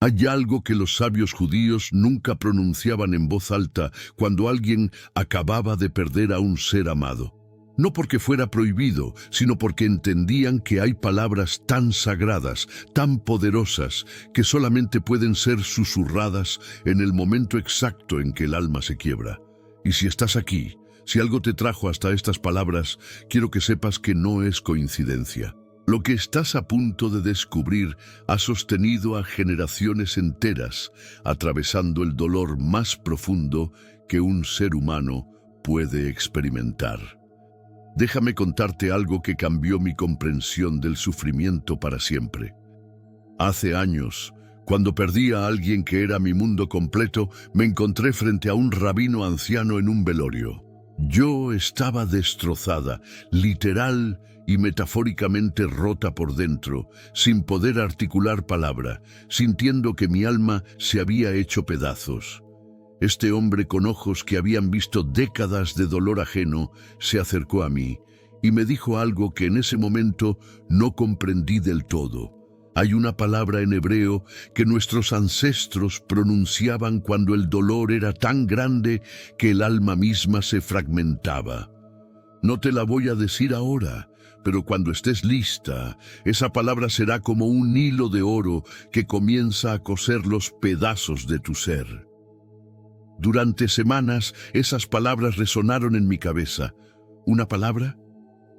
Hay algo que los sabios judíos nunca pronunciaban en voz alta cuando alguien acababa de perder a un ser amado. No porque fuera prohibido, sino porque entendían que hay palabras tan sagradas, tan poderosas, que solamente pueden ser susurradas en el momento exacto en que el alma se quiebra. Y si estás aquí, si algo te trajo hasta estas palabras, quiero que sepas que no es coincidencia. Lo que estás a punto de descubrir ha sostenido a generaciones enteras, atravesando el dolor más profundo que un ser humano puede experimentar. Déjame contarte algo que cambió mi comprensión del sufrimiento para siempre. Hace años, cuando perdí a alguien que era mi mundo completo, me encontré frente a un rabino anciano en un velorio. Yo estaba destrozada, literal y metafóricamente rota por dentro, sin poder articular palabra, sintiendo que mi alma se había hecho pedazos. Este hombre con ojos que habían visto décadas de dolor ajeno se acercó a mí y me dijo algo que en ese momento no comprendí del todo. Hay una palabra en hebreo que nuestros ancestros pronunciaban cuando el dolor era tan grande que el alma misma se fragmentaba. No te la voy a decir ahora, pero cuando estés lista, esa palabra será como un hilo de oro que comienza a coser los pedazos de tu ser. Durante semanas, esas palabras resonaron en mi cabeza. ¿Una palabra?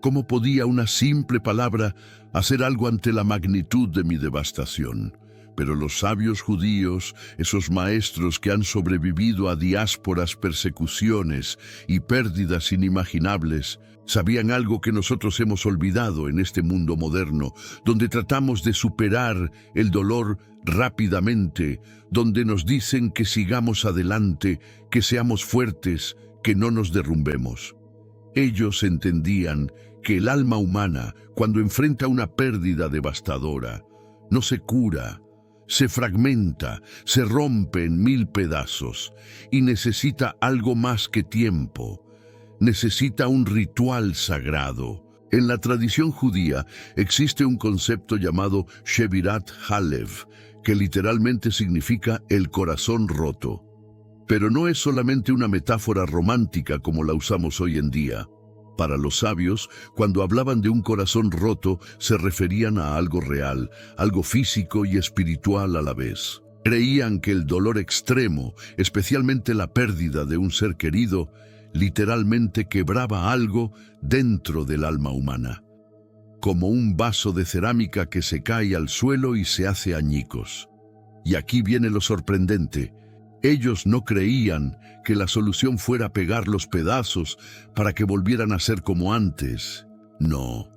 ¿Cómo podía una simple palabra hacer algo ante la magnitud de mi devastación? Pero los sabios judíos, esos maestros que han sobrevivido a diásporas, persecuciones y pérdidas inimaginables, sabían algo que nosotros hemos olvidado en este mundo moderno, donde tratamos de superar el dolor rápidamente, donde nos dicen que sigamos adelante, que seamos fuertes, que no nos derrumbemos. Ellos entendían que el alma humana, cuando enfrenta una pérdida devastadora, no se cura, se fragmenta, se rompe en 1000 pedazos y necesita algo más que tiempo. Necesita un ritual sagrado. En la tradición judía existe un concepto llamado Shevirat Halev, que literalmente significa el corazón roto. Pero no es solamente una metáfora romántica como la usamos hoy en día. Para los sabios, cuando hablaban de un corazón roto, se referían a algo real, algo físico y espiritual a la vez. Creían que el dolor extremo, especialmente la pérdida de un ser querido, literalmente quebraba algo dentro del alma humana, como un vaso de cerámica que se cae al suelo y se hace añicos. Y aquí viene lo sorprendente. Ellos no creían que la solución fuera pegar los pedazos para que volvieran a ser como antes. No,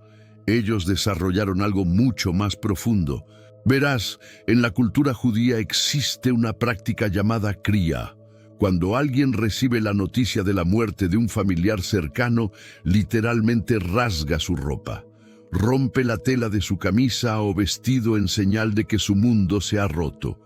ellos desarrollaron algo mucho más profundo. Verás, en la cultura judía existe una práctica llamada cría. Cuando alguien recibe la noticia de la muerte de un familiar cercano, literalmente rasga su ropa. Rompe la tela de su camisa o vestido en señal de que su mundo se ha roto.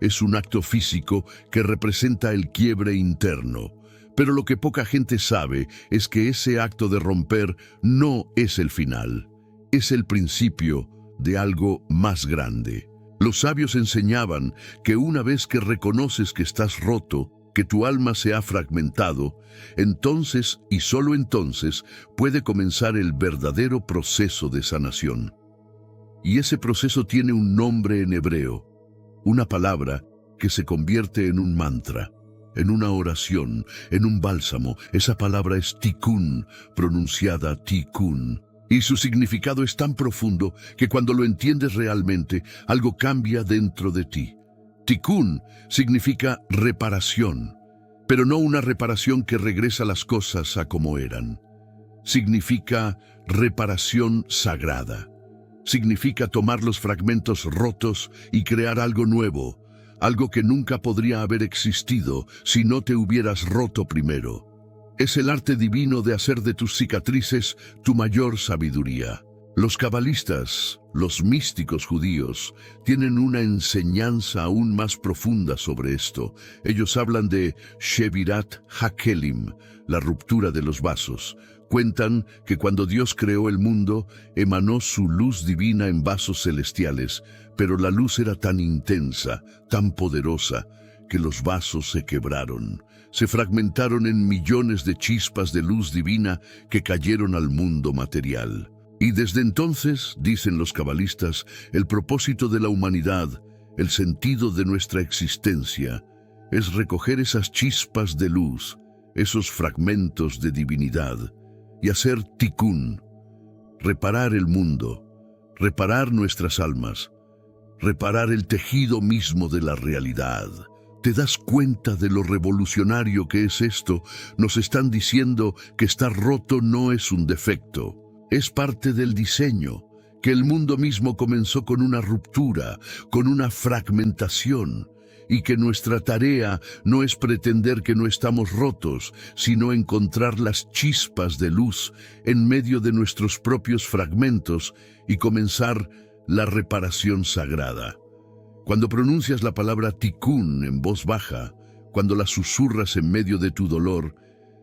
Es un acto físico que representa el quiebre interno. Pero lo que poca gente sabe es que ese acto de romper no es el final. Es el principio de algo más grande. Los sabios enseñaban que una vez que reconoces que estás roto, que tu alma se ha fragmentado, entonces y solo entonces puede comenzar el verdadero proceso de sanación. Y ese proceso tiene un nombre en hebreo, una palabra que se convierte en un mantra, en una oración, en un bálsamo. Esa palabra es tikkun, pronunciada tikkun. Y su significado es tan profundo que cuando lo entiendes realmente, algo cambia dentro de ti. Tikkun significa reparación, pero no una reparación que regresa las cosas a como eran. Significa reparación sagrada. Significa tomar los fragmentos rotos y crear algo nuevo, algo que nunca podría haber existido si no te hubieras roto primero. Es el arte divino de hacer de tus cicatrices tu mayor sabiduría. Los cabalistas, los místicos judíos, tienen una enseñanza aún más profunda sobre esto. Ellos hablan de Shevirat HaKelim, la ruptura de los vasos, Cuentan que cuando Dios creó el mundo, emanó su luz divina en vasos celestiales, pero la luz era tan intensa, tan poderosa, que los vasos se quebraron. Se fragmentaron en millones de chispas de luz divina que cayeron al mundo material. Y desde entonces, dicen los cabalistas, el propósito de la humanidad, el sentido de nuestra existencia, es recoger esas chispas de luz, esos fragmentos de divinidad, y hacer tikkun, reparar el mundo, reparar nuestras almas, reparar el tejido mismo de la realidad. ¿Te das cuenta de lo revolucionario que es esto? Nos están diciendo que estar roto no es un defecto, es parte del diseño, que el mundo mismo comenzó con una ruptura, con una fragmentación, y que nuestra tarea no es pretender que no estamos rotos, sino encontrar las chispas de luz en medio de nuestros propios fragmentos y comenzar la reparación sagrada. Cuando pronuncias la palabra tikkun en voz baja, cuando la susurras en medio de tu dolor,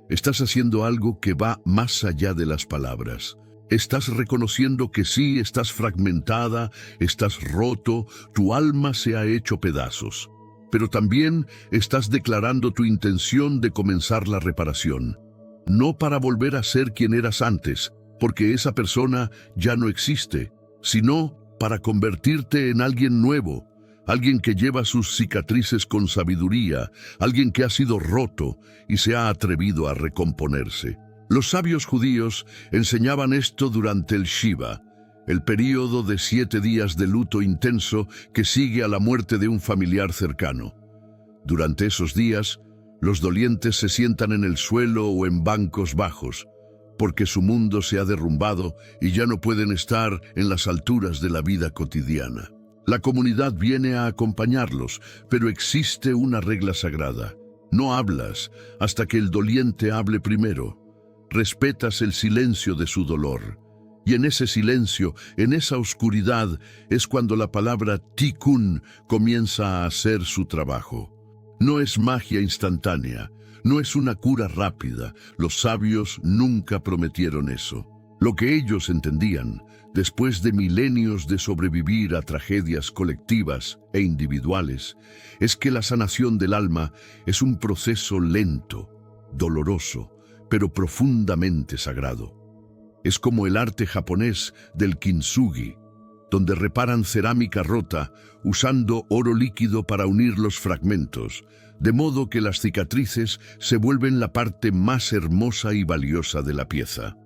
estás haciendo algo que va más allá de las palabras. Estás reconociendo que sí, estás fragmentada, estás roto, tu alma se ha hecho pedazos. Pero también estás declarando tu intención de comenzar la reparación. No para volver a ser quien eras antes, porque esa persona ya no existe, sino para convertirte en alguien nuevo, alguien que lleva sus cicatrices con sabiduría, alguien que ha sido roto y se ha atrevido a recomponerse. Los sabios judíos enseñaban esto durante el Shiva, el período de 7 días de luto intenso que sigue a la muerte de un familiar cercano. Durante esos días, los dolientes se sientan en el suelo o en bancos bajos, porque su mundo se ha derrumbado y ya no pueden estar en las alturas de la vida cotidiana. La comunidad viene a acompañarlos, pero existe una regla sagrada. No hablas hasta que el doliente hable primero. Respetas el silencio de su dolor. Y en ese silencio, en esa oscuridad, es cuando la palabra tikkun comienza a hacer su trabajo. No es magia instantánea, no es una cura rápida. Los sabios nunca prometieron eso. Lo que ellos entendían, después de milenios de sobrevivir a tragedias colectivas e individuales, es que la sanación del alma es un proceso lento, doloroso, pero profundamente sagrado. Es como el arte japonés del kintsugi, donde reparan cerámica rota usando oro líquido para unir los fragmentos, de modo que las cicatrices se vuelven la parte más hermosa y valiosa de la pieza.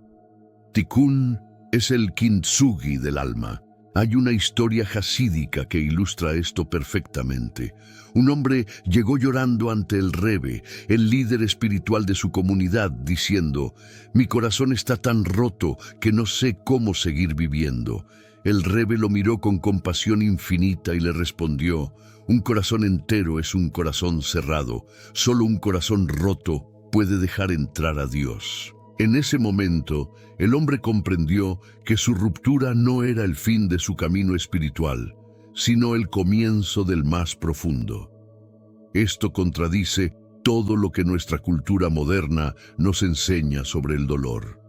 Tikkun es el kintsugi del alma. Hay una historia jasídica que ilustra esto perfectamente. Un hombre llegó llorando ante el Rebbe, el líder espiritual de su comunidad, diciendo: «Mi corazón está tan roto que no sé cómo seguir viviendo». El Rebbe lo miró con compasión infinita y le respondió: «Un corazón entero es un corazón cerrado. Solo un corazón roto puede dejar entrar a Dios». En ese momento, el hombre comprendió que su ruptura no era el fin de su camino espiritual, sino el comienzo del más profundo. Esto contradice todo lo que nuestra cultura moderna nos enseña sobre el dolor.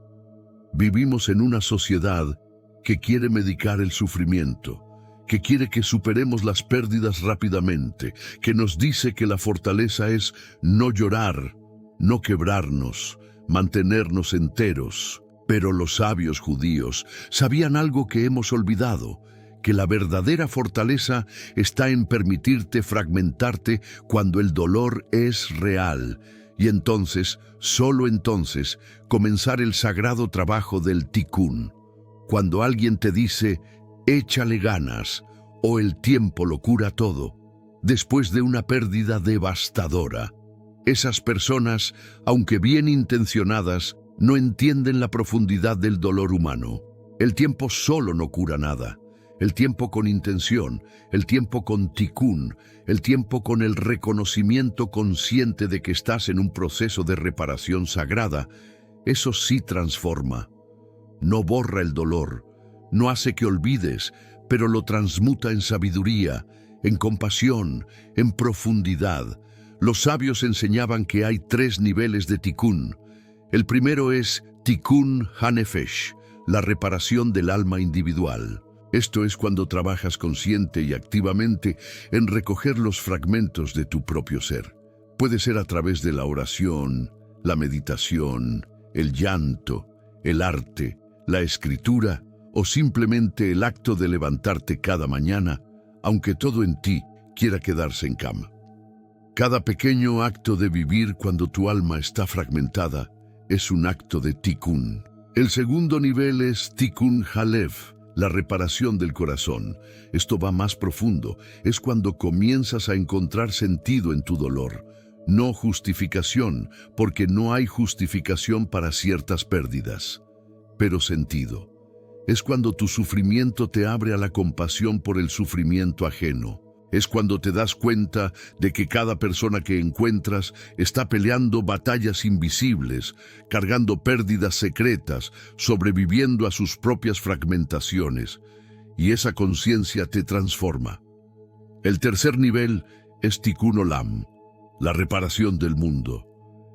Vivimos en una sociedad que quiere medicar el sufrimiento, que quiere que superemos las pérdidas rápidamente, que nos dice que la fortaleza es no llorar, no quebrarnos, mantenernos enteros. Pero los sabios judíos sabían algo que hemos olvidado, que la verdadera fortaleza está en permitirte fragmentarte cuando el dolor es real, y entonces, solo entonces, comenzar el sagrado trabajo del tikkun. Cuando alguien te dice, échale ganas, o el tiempo lo cura todo, después de una pérdida devastadora, esas personas, aunque bien intencionadas, no entienden la profundidad del dolor humano. El tiempo solo no cura nada. El tiempo con intención, el tiempo con tikkun, el tiempo con el reconocimiento consciente de que estás en un proceso de reparación sagrada, eso sí transforma. No borra el dolor, no hace que olvides, pero lo transmuta en sabiduría, en compasión, en profundidad. Los sabios enseñaban que hay 3 niveles de tikkun. El primero es Tikkun HaNefesh, la reparación del alma individual. Esto es cuando trabajas consciente y activamente en recoger los fragmentos de tu propio ser. Puede ser a través de la oración, la meditación, el llanto, el arte, la escritura o simplemente el acto de levantarte cada mañana, aunque todo en ti quiera quedarse en cama. Cada pequeño acto de vivir cuando tu alma está fragmentada es un acto de Tikkun. El segundo nivel es Tikkun Halev, la reparación del corazón. Esto va más profundo. Es cuando comienzas a encontrar sentido en tu dolor. No justificación, porque no hay justificación para ciertas pérdidas, pero sentido. Es cuando tu sufrimiento te abre a la compasión por el sufrimiento ajeno. Es cuando te das cuenta de que cada persona que encuentras está peleando batallas invisibles, cargando pérdidas secretas, sobreviviendo a sus propias fragmentaciones, y esa conciencia te transforma. El tercer nivel es Tikkun Olam, la reparación del mundo.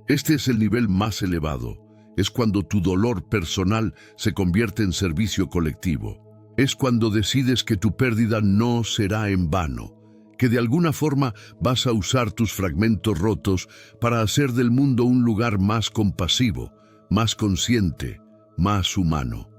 Este es el nivel más elevado. Es cuando tu dolor personal se convierte en servicio colectivo. Es cuando decides que tu pérdida no será en vano, que de alguna forma vas a usar tus fragmentos rotos para hacer del mundo un lugar más compasivo, más consciente, más humano.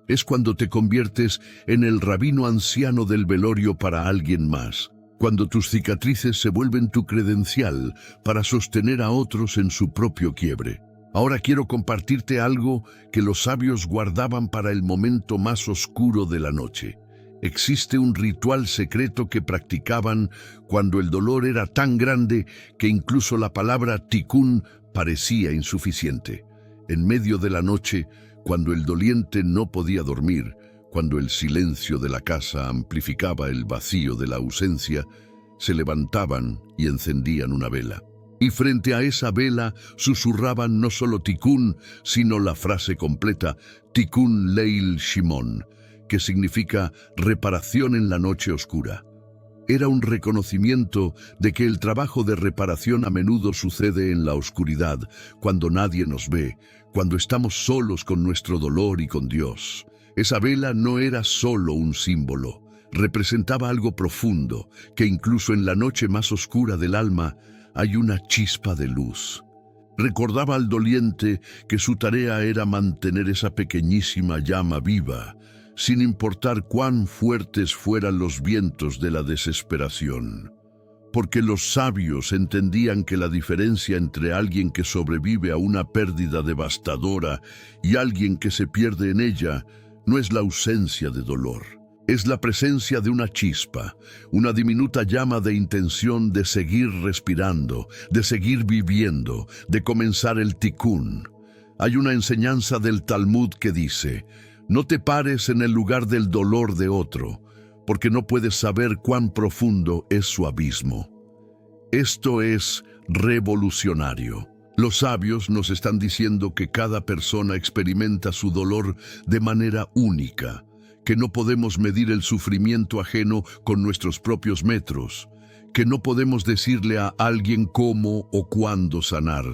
Es cuando te conviertes en el rabino anciano del velorio para alguien más, cuando tus cicatrices se vuelven tu credencial para sostener a otros en su propio quiebre. Ahora quiero compartirte algo que los sabios guardaban para el momento más oscuro de la noche. Existe un ritual secreto que practicaban cuando el dolor era tan grande que incluso la palabra tikkun parecía insuficiente. En medio de la noche, cuando el doliente no podía dormir, cuando el silencio de la casa amplificaba el vacío de la ausencia, se levantaban y encendían una vela. Y frente a esa vela susurraban no solo tikkun, sino la frase completa, Tikkun Leil Shimon, que significa reparación en la noche oscura. Era un reconocimiento de que el trabajo de reparación a menudo sucede en la oscuridad, cuando nadie nos ve, cuando estamos solos con nuestro dolor y con Dios. Esa vela no era solo un símbolo, representaba algo profundo, que incluso en la noche más oscura del alma hay una chispa de luz. Recordaba al doliente que su tarea era mantener esa pequeñísima llama viva, sin importar cuán fuertes fueran los vientos de la desesperación. Porque los sabios entendían que la diferencia entre alguien que sobrevive a una pérdida devastadora y alguien que se pierde en ella no es la ausencia de dolor, es la presencia de una chispa, una diminuta llama de intención de seguir respirando, de seguir viviendo, de comenzar el tikkun. Hay una enseñanza del Talmud que dice: no te pares en el lugar del dolor de otro, porque no puedes saber cuán profundo es su abismo. Esto es revolucionario. Los sabios nos están diciendo que cada persona experimenta su dolor de manera única, que no podemos medir el sufrimiento ajeno con nuestros propios metros, que no podemos decirle a alguien cómo o cuándo sanar.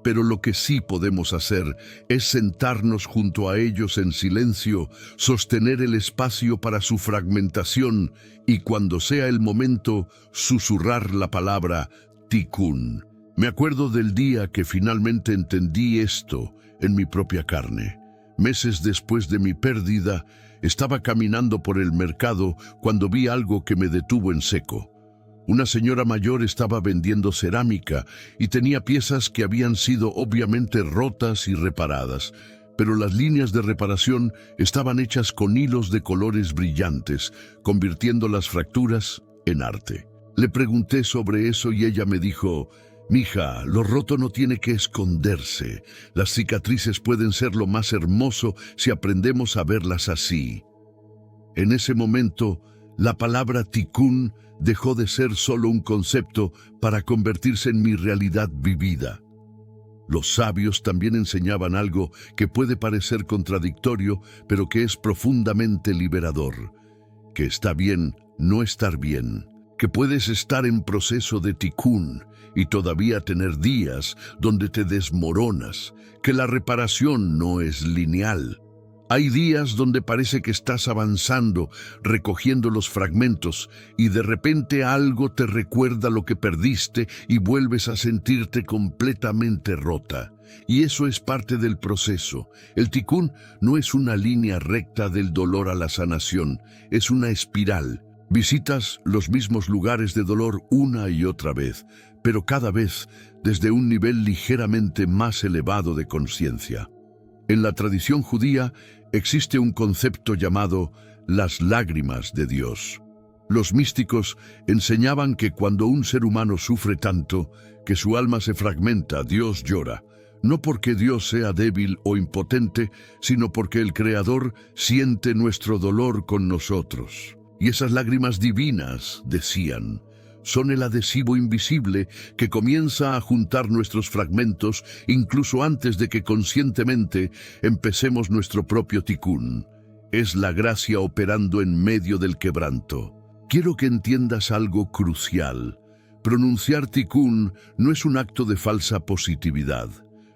Pero lo que sí podemos hacer es sentarnos junto a ellos en silencio, sostener el espacio para su fragmentación y cuando sea el momento, susurrar la palabra tikkun. Me acuerdo del día que finalmente entendí esto en mi propia carne. Meses después de mi pérdida, estaba caminando por el mercado cuando vi algo que me detuvo en seco. Una señora mayor estaba vendiendo cerámica y tenía piezas que habían sido obviamente rotas y reparadas, pero las líneas de reparación estaban hechas con hilos de colores brillantes, convirtiendo las fracturas en arte. Le pregunté sobre eso y ella me dijo: «Mija, lo roto no tiene que esconderse. Las cicatrices pueden ser lo más hermoso si aprendemos a verlas así». En ese momento, la palabra tikkun dejó de ser solo un concepto para convertirse en mi realidad vivida. Los sabios también enseñaban algo que puede parecer contradictorio, pero que es profundamente liberador: que está bien no estar bien, que puedes estar en proceso de tikkun y todavía tener días donde te desmoronas, que la reparación no es lineal. Hay días donde parece que estás avanzando, recogiendo los fragmentos, y de repente algo te recuerda lo que perdiste y vuelves a sentirte completamente rota. Y eso es parte del proceso. El tikkun no es una línea recta del dolor a la sanación, es una espiral. Visitas los mismos lugares de dolor una y otra vez, pero cada vez desde un nivel ligeramente más elevado de conciencia. En la tradición judía existe un concepto llamado las lágrimas de Dios. Los místicos enseñaban que cuando un ser humano sufre tanto que su alma se fragmenta, Dios llora. No porque Dios sea débil o impotente, sino porque el Creador siente nuestro dolor con nosotros. Y esas lágrimas divinas, decían, son el adhesivo invisible que comienza a juntar nuestros fragmentos incluso antes de que conscientemente empecemos nuestro propio tikkun. Es la gracia operando en medio del quebranto. Quiero que entiendas algo crucial. Pronunciar tikkun no es un acto de falsa positividad.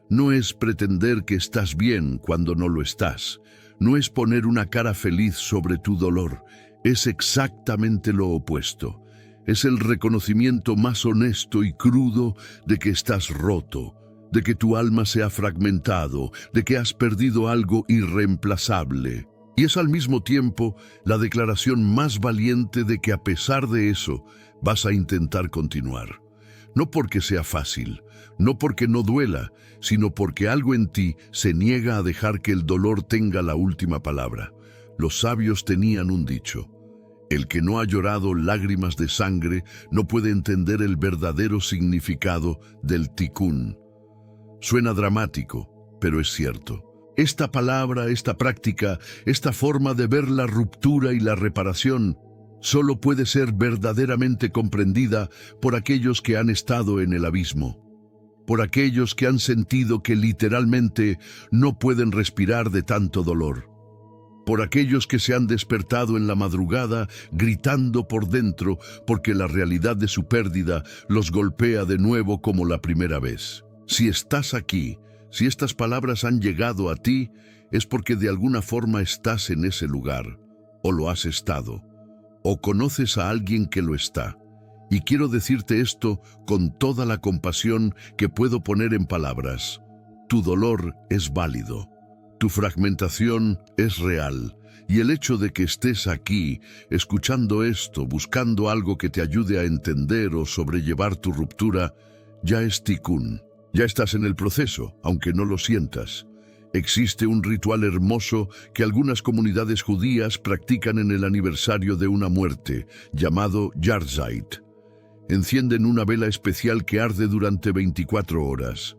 No es pretender que estás bien cuando no lo estás. No es poner una cara feliz sobre tu dolor. Es exactamente lo opuesto. Es el reconocimiento más honesto y crudo de que estás roto, de que tu alma se ha fragmentado, de que has perdido algo irreemplazable. Y es al mismo tiempo la declaración más valiente de que a pesar de eso vas a intentar continuar. No porque sea fácil, no porque no duela, sino porque algo en ti se niega a dejar que el dolor tenga la última palabra. Los sabios tenían un dicho: el que no ha llorado lágrimas de sangre no puede entender el verdadero significado del tikkun. Suena dramático, pero es cierto. Esta palabra, esta práctica, esta forma de ver la ruptura y la reparación solo puede ser verdaderamente comprendida por aquellos que han estado en el abismo, por aquellos que han sentido que literalmente no pueden respirar de tanto dolor, por aquellos que se han despertado en la madrugada gritando por dentro porque la realidad de su pérdida los golpea de nuevo como la primera vez. Si estás aquí, si estas palabras han llegado a ti, es porque de alguna forma estás en ese lugar, o lo has estado, o conoces a alguien que lo está. Y quiero decirte esto con toda la compasión que puedo poner en palabras. Tu dolor es válido. Tu fragmentación es real, y el hecho de que estés aquí, escuchando esto, buscando algo que te ayude a entender o sobrellevar tu ruptura, ya es tikkun. Ya estás en el proceso, aunque no lo sientas. Existe un ritual hermoso que algunas comunidades judías practican en el aniversario de una muerte, llamado Yahrzeit. Encienden una vela especial que arde durante 24 horas.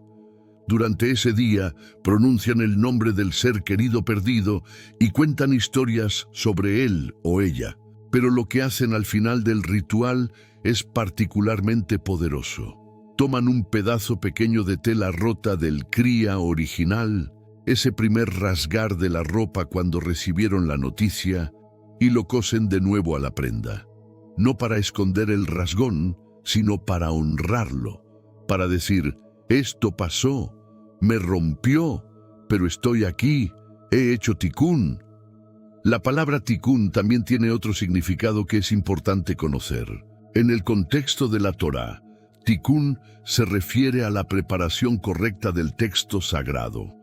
Durante ese día pronuncian el nombre del ser querido perdido y cuentan historias sobre él o ella. Pero lo que hacen al final del ritual es particularmente poderoso. Toman un pedazo pequeño de tela rota del cría original, ese primer rasgar de la ropa cuando recibieron la noticia, y lo cosen de nuevo a la prenda. No para esconder el rasgón, sino para honrarlo, para decir: esto pasó, me rompió, pero estoy aquí, he hecho tikkun. La palabra tikkun también tiene otro significado que es importante conocer. En el contexto de la Torá, tikkun se refiere a la preparación correcta del texto sagrado.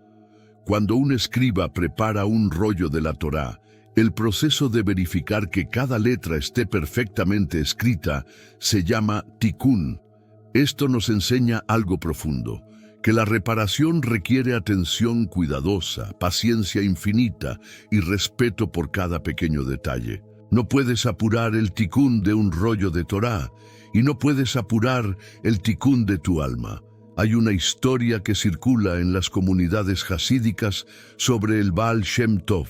Cuando un escriba prepara un rollo de la Torá, el proceso de verificar que cada letra esté perfectamente escrita se llama tikkun. Esto nos enseña algo profundo, que la reparación requiere atención cuidadosa, paciencia infinita y respeto por cada pequeño detalle. No puedes apurar el tikkun de un rollo de Torá y no puedes apurar el tikkun de tu alma. Hay una historia que circula en las comunidades hasídicas sobre el Baal Shem Tov,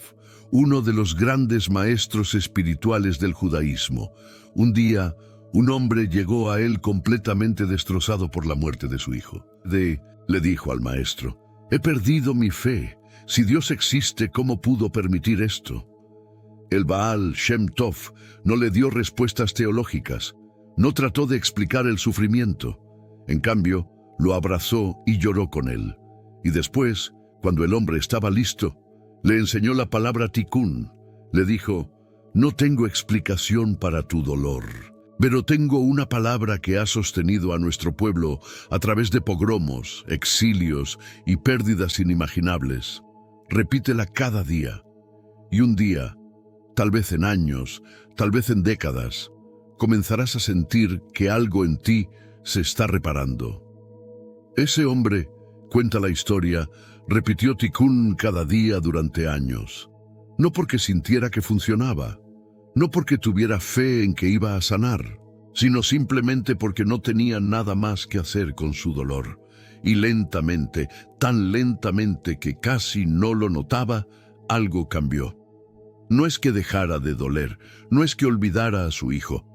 uno de los grandes maestros espirituales del judaísmo. Un día, un hombre llegó a él completamente destrozado por la muerte de su hijo. Le dijo al maestro: he perdido mi fe. Si Dios existe, ¿cómo pudo permitir esto? El Baal Shem Tov no le dio respuestas teológicas, No trató de explicar el sufrimiento. En cambio, lo abrazó y lloró con él. Y después, cuando el hombre estaba listo, le enseñó la palabra tikkun. Le dijo: no tengo explicación para tu dolor, pero tengo una palabra que ha sostenido a nuestro pueblo a través de pogromos, exilios y pérdidas inimaginables. Repítela cada día. Y un día, tal vez en años, tal vez en décadas, comenzarás a sentir que algo en ti se está reparando. Ese hombre, cuenta la historia, repitió tikkun cada día durante años. No porque sintiera que funcionaba, no porque tuviera fe en que iba a sanar, sino simplemente porque no tenía nada más que hacer con su dolor. Y lentamente, tan lentamente que casi no lo notaba, algo cambió. No es que dejara de doler, no es que olvidara a su hijo,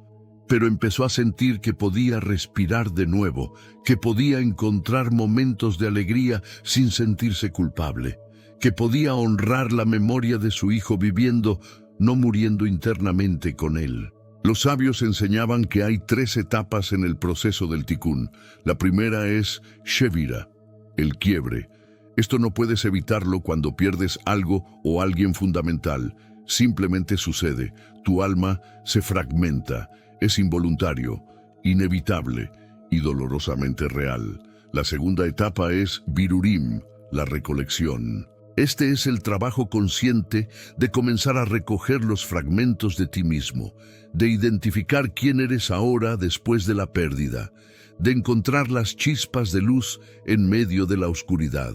pero empezó a sentir que podía respirar de nuevo, que podía encontrar momentos de alegría sin sentirse culpable, que podía honrar la memoria de su hijo viviendo, no muriendo internamente con él. Los sabios enseñaban que hay 3 etapas en el proceso del tikkun. La primera es shevira, el quiebre. Esto no puedes evitarlo cuando pierdes algo o alguien fundamental. Simplemente sucede. Tu alma se fragmenta. Es involuntario, inevitable y dolorosamente real. La segunda etapa es virurim, la recolección. Este es el trabajo consciente de comenzar a recoger los fragmentos de ti mismo, de identificar quién eres ahora después de la pérdida, de encontrar las chispas de luz en medio de la oscuridad.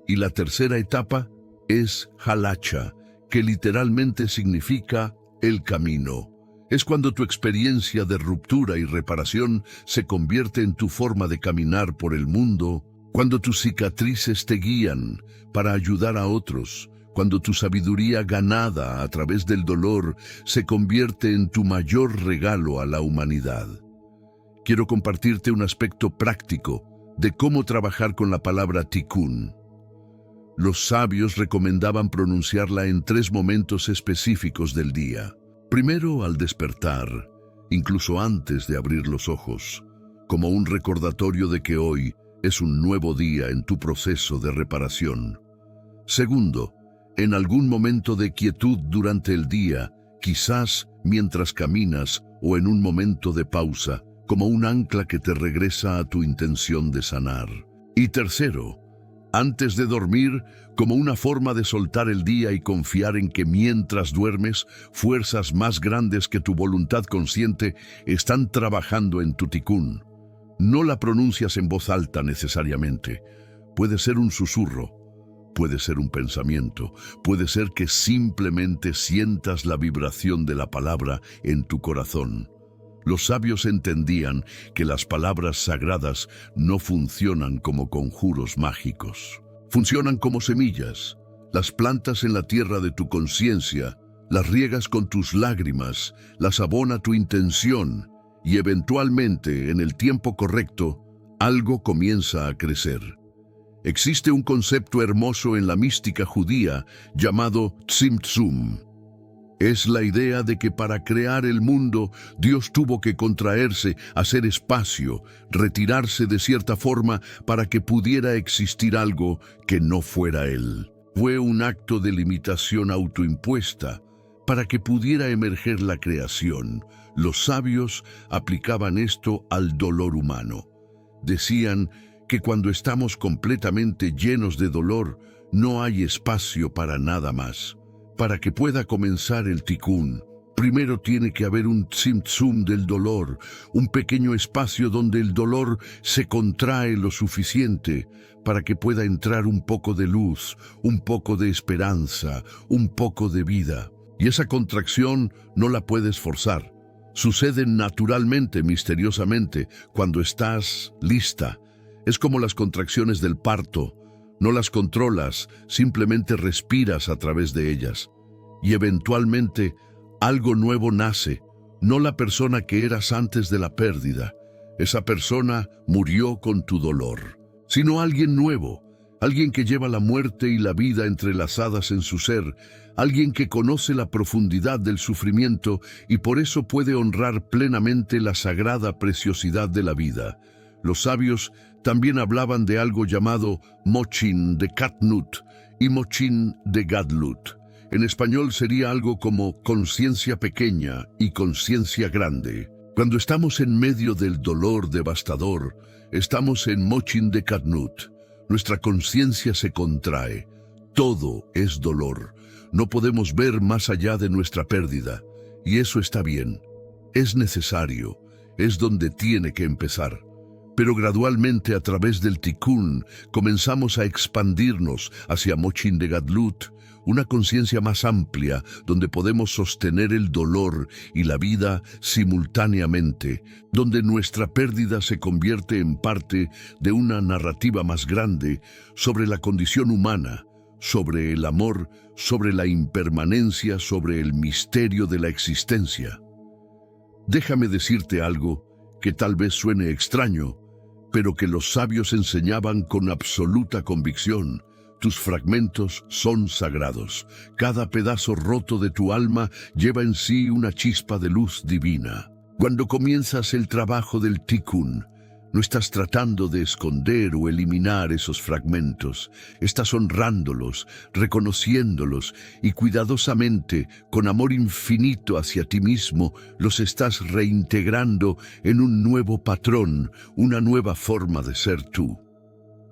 Y la tercera etapa es halacha, que literalmente significa el camino. Es cuando tu experiencia de ruptura y reparación se convierte en tu forma de caminar por el mundo, cuando tus cicatrices te guían para ayudar a otros, cuando tu sabiduría ganada a través del dolor se convierte en tu mayor regalo a la humanidad. Quiero compartirte un aspecto práctico de cómo trabajar con la palabra tikkun. Los sabios recomendaban pronunciarla en 3 momentos específicos del día. Primero, al despertar, incluso antes de abrir los ojos, como un recordatorio de que hoy es un nuevo día en tu proceso de reparación. Segundo, en algún momento de quietud durante el día, quizás mientras caminas o en un momento de pausa, como un ancla que te regresa a tu intención de sanar. Y tercero, antes de dormir, como una forma de soltar el día y confiar en que mientras duermes, fuerzas más grandes que tu voluntad consciente están trabajando en tu tikkun. No la pronuncias en voz alta necesariamente. Puede ser un susurro, puede ser un pensamiento, puede ser que simplemente sientas la vibración de la palabra en tu corazón. Los sabios entendían que las palabras sagradas no funcionan como conjuros mágicos. Funcionan como semillas. Las plantas en la tierra de tu conciencia, las riegas con tus lágrimas, las abona tu intención y eventualmente, en el tiempo correcto, algo comienza a crecer. Existe un concepto hermoso en la mística judía llamado tzimtzum. Es la idea de que para crear el mundo, Dios tuvo que contraerse, hacer espacio, retirarse de cierta forma para que pudiera existir algo que no fuera Él. Fue un acto de limitación autoimpuesta para que pudiera emerger la creación. Los sabios aplicaban esto al dolor humano. Decían que cuando estamos completamente llenos de dolor, no hay espacio para nada más. Para que pueda comenzar el tikkun, primero tiene que haber un tzimtzum del dolor, un pequeño espacio donde el dolor se contrae lo suficiente para que pueda entrar un poco de luz, un poco de esperanza, un poco de vida. Y esa contracción no la puedes forzar. Sucede naturalmente, misteriosamente, cuando estás lista. Es como las contracciones del parto. No las controlas, simplemente respiras a través de ellas. Y eventualmente algo nuevo nace, no la persona que eras antes de la pérdida. Esa persona murió con tu dolor, sino alguien nuevo, alguien que lleva la muerte y la vida entrelazadas en su ser, alguien que conoce la profundidad del sufrimiento y por eso puede honrar plenamente la sagrada preciosidad de la vida. Los sabios también hablaban de algo llamado Mochin de Katnut y Mochin de Gadlut. En español sería algo como conciencia pequeña y conciencia grande. Cuando estamos en medio del dolor devastador, estamos en Mochin de Katnut. Nuestra conciencia se contrae. Todo es dolor. No podemos ver más allá de nuestra pérdida. Y eso está bien. Es necesario. Es donde tiene que empezar. Pero gradualmente a través del Tikkun comenzamos a expandirnos hacia Mochin de Gadlut, una conciencia más amplia donde podemos sostener el dolor y la vida simultáneamente, donde nuestra pérdida se convierte en parte de una narrativa más grande sobre la condición humana, sobre el amor, sobre la impermanencia, sobre el misterio de la existencia. Déjame decirte algo que tal vez suene extraño, pero que los sabios enseñaban con absoluta convicción. Tus fragmentos son sagrados. Cada pedazo roto de tu alma lleva en sí una chispa de luz divina. Cuando comienzas el trabajo del Tikkun, no estás tratando de esconder o eliminar esos fragmentos. Estás honrándolos, reconociéndolos y cuidadosamente, con amor infinito hacia ti mismo, los estás reintegrando en un nuevo patrón, una nueva forma de ser tú.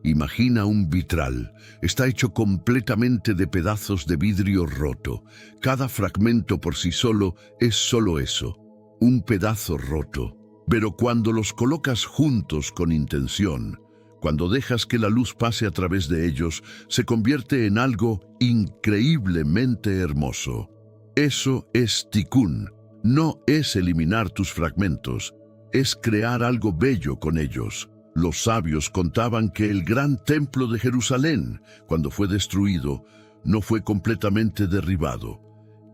Imagina un vitral. Está hecho completamente de pedazos de vidrio roto. Cada fragmento por sí solo es solo eso, un pedazo roto. Pero cuando los colocas juntos con intención, cuando dejas que la luz pase a través de ellos, se convierte en algo increíblemente hermoso. Eso es Tikkun. No es eliminar tus fragmentos, es crear algo bello con ellos. Los sabios contaban que el gran templo de Jerusalén, cuando fue destruido, no fue completamente derribado.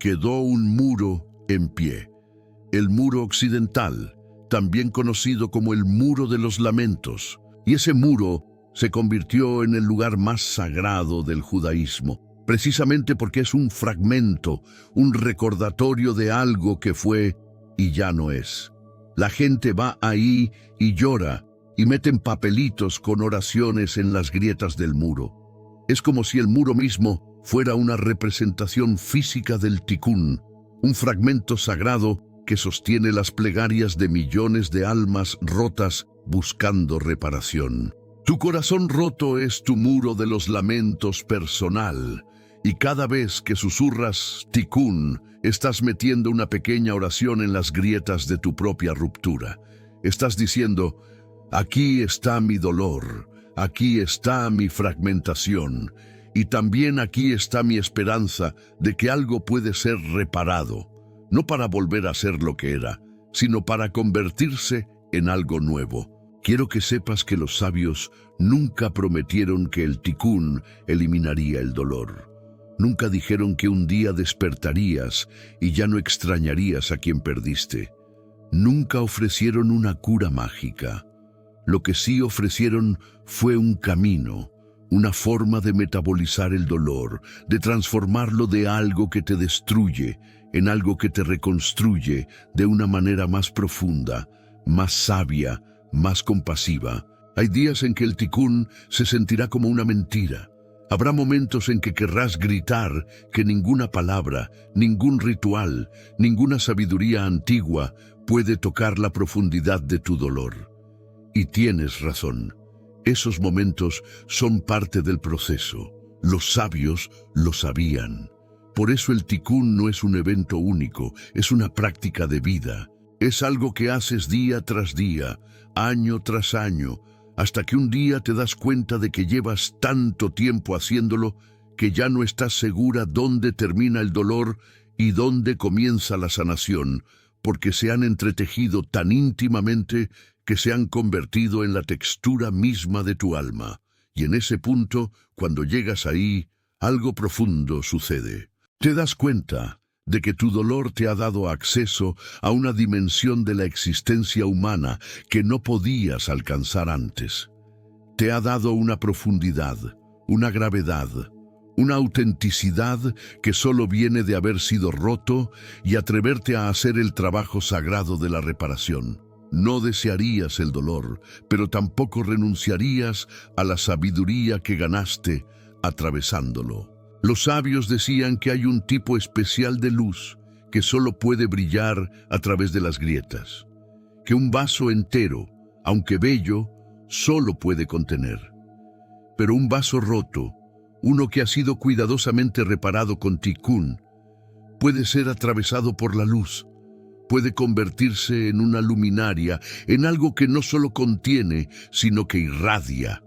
Quedó un muro en pie. El muro occidental, también conocido como el Muro de los Lamentos, y ese muro se convirtió en el lugar más sagrado del judaísmo, precisamente porque es un fragmento, un recordatorio de algo que fue y ya no es. La gente va ahí y llora, y meten papelitos con oraciones en las grietas del muro. Es como si el muro mismo fuera una representación física del Tikkun, un fragmento sagrado que sostiene las plegarias de millones de almas rotas buscando reparación. Tu corazón roto es tu muro de los lamentos personal, y cada vez que susurras Tikkun, estás metiendo una pequeña oración en las grietas de tu propia ruptura. Estás diciendo: aquí está mi dolor, aquí está mi fragmentación, y también aquí está mi esperanza de que algo puede ser reparado. No para volver a ser lo que era, sino para convertirse en algo nuevo. Quiero que sepas que los sabios nunca prometieron que el Tikkun eliminaría el dolor. Nunca dijeron que un día despertarías y ya no extrañarías a quien perdiste. Nunca ofrecieron una cura mágica. Lo que sí ofrecieron fue un camino, una forma de metabolizar el dolor, de transformarlo de algo que te destruye en algo que te reconstruye de una manera más profunda, más sabia, más compasiva. Hay días en que el Tikkun se sentirá como una mentira. Habrá momentos en que querrás gritar que ninguna palabra, ningún ritual, ninguna sabiduría antigua puede tocar la profundidad de tu dolor. Y tienes razón. Esos momentos son parte del proceso. Los sabios lo sabían. Por eso el Tikkun no es un evento único, es una práctica de vida. Es algo que haces día tras día, año tras año, hasta que un día te das cuenta de que llevas tanto tiempo haciéndolo que ya no estás segura dónde termina el dolor y dónde comienza la sanación, porque se han entretejido tan íntimamente que se han convertido en la textura misma de tu alma. Y en ese punto, cuando llegas ahí, algo profundo sucede. Te das cuenta de que tu dolor te ha dado acceso a una dimensión de la existencia humana que no podías alcanzar antes. Te ha dado una profundidad, una gravedad, una autenticidad que solo viene de haber sido roto y atreverte a hacer el trabajo sagrado de la reparación. No desearías el dolor, pero tampoco renunciarías a la sabiduría que ganaste atravesándolo. Los sabios decían que hay un tipo especial de luz que solo puede brillar a través de las grietas, que un vaso entero, aunque bello, solo puede contener. Pero un vaso roto, uno que ha sido cuidadosamente reparado con ticún, puede ser atravesado por la luz, puede convertirse en una luminaria, en algo que no solo contiene, sino que irradia.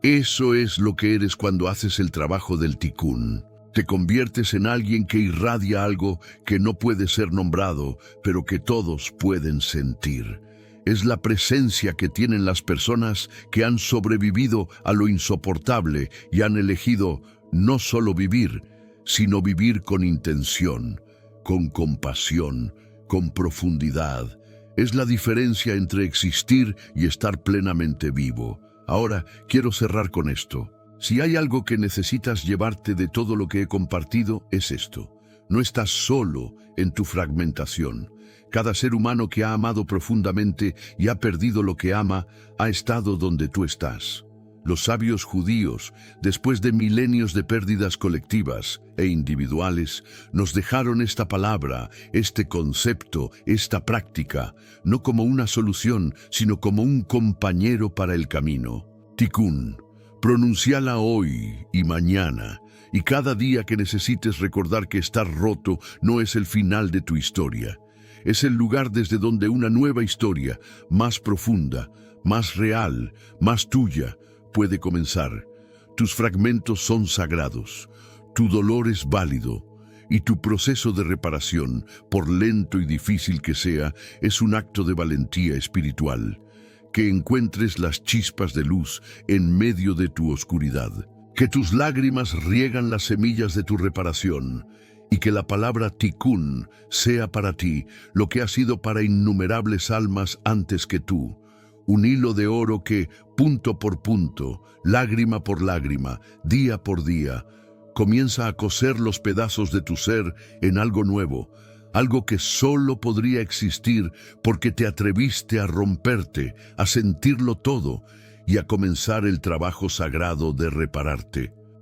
Eso es lo que eres cuando haces el trabajo del ticún. Te conviertes en alguien que irradia algo que no puede ser nombrado, pero que todos pueden sentir. Es la presencia que tienen las personas que han sobrevivido a lo insoportable y han elegido no solo vivir, sino vivir con intención, con compasión, con profundidad. Es la diferencia entre existir y estar plenamente vivo. Ahora, quiero cerrar con esto. Si hay algo que necesitas llevarte de todo lo que he compartido, es esto. No estás solo en tu fragmentación. Cada ser humano que ha amado profundamente y ha perdido lo que ama, ha estado donde tú estás. Los sabios judíos, después de milenios de pérdidas colectivas e individuales, nos dejaron esta palabra, este concepto, esta práctica, no como una solución, sino como un compañero para el camino. Ticún, pronunciala hoy y mañana, y cada día que necesites recordar que estar roto no es el final de tu historia. Es el lugar desde donde una nueva historia, más profunda, más real, más tuya, puede comenzar. Tus fragmentos son sagrados, tu dolor es válido, y tu proceso de reparación, por lento y difícil que sea, es un acto de valentía espiritual. Que encuentres las chispas de luz en medio de tu oscuridad. Que tus lágrimas riegan las semillas de tu reparación, y que la palabra ticún sea para ti lo que ha sido para innumerables almas antes que tú. Un hilo de oro que, punto por punto, lágrima por lágrima, día por día, comienza a coser los pedazos de tu ser en algo nuevo, algo que solo podría existir porque te atreviste a romperte, a sentirlo todo y a comenzar el trabajo sagrado de repararte.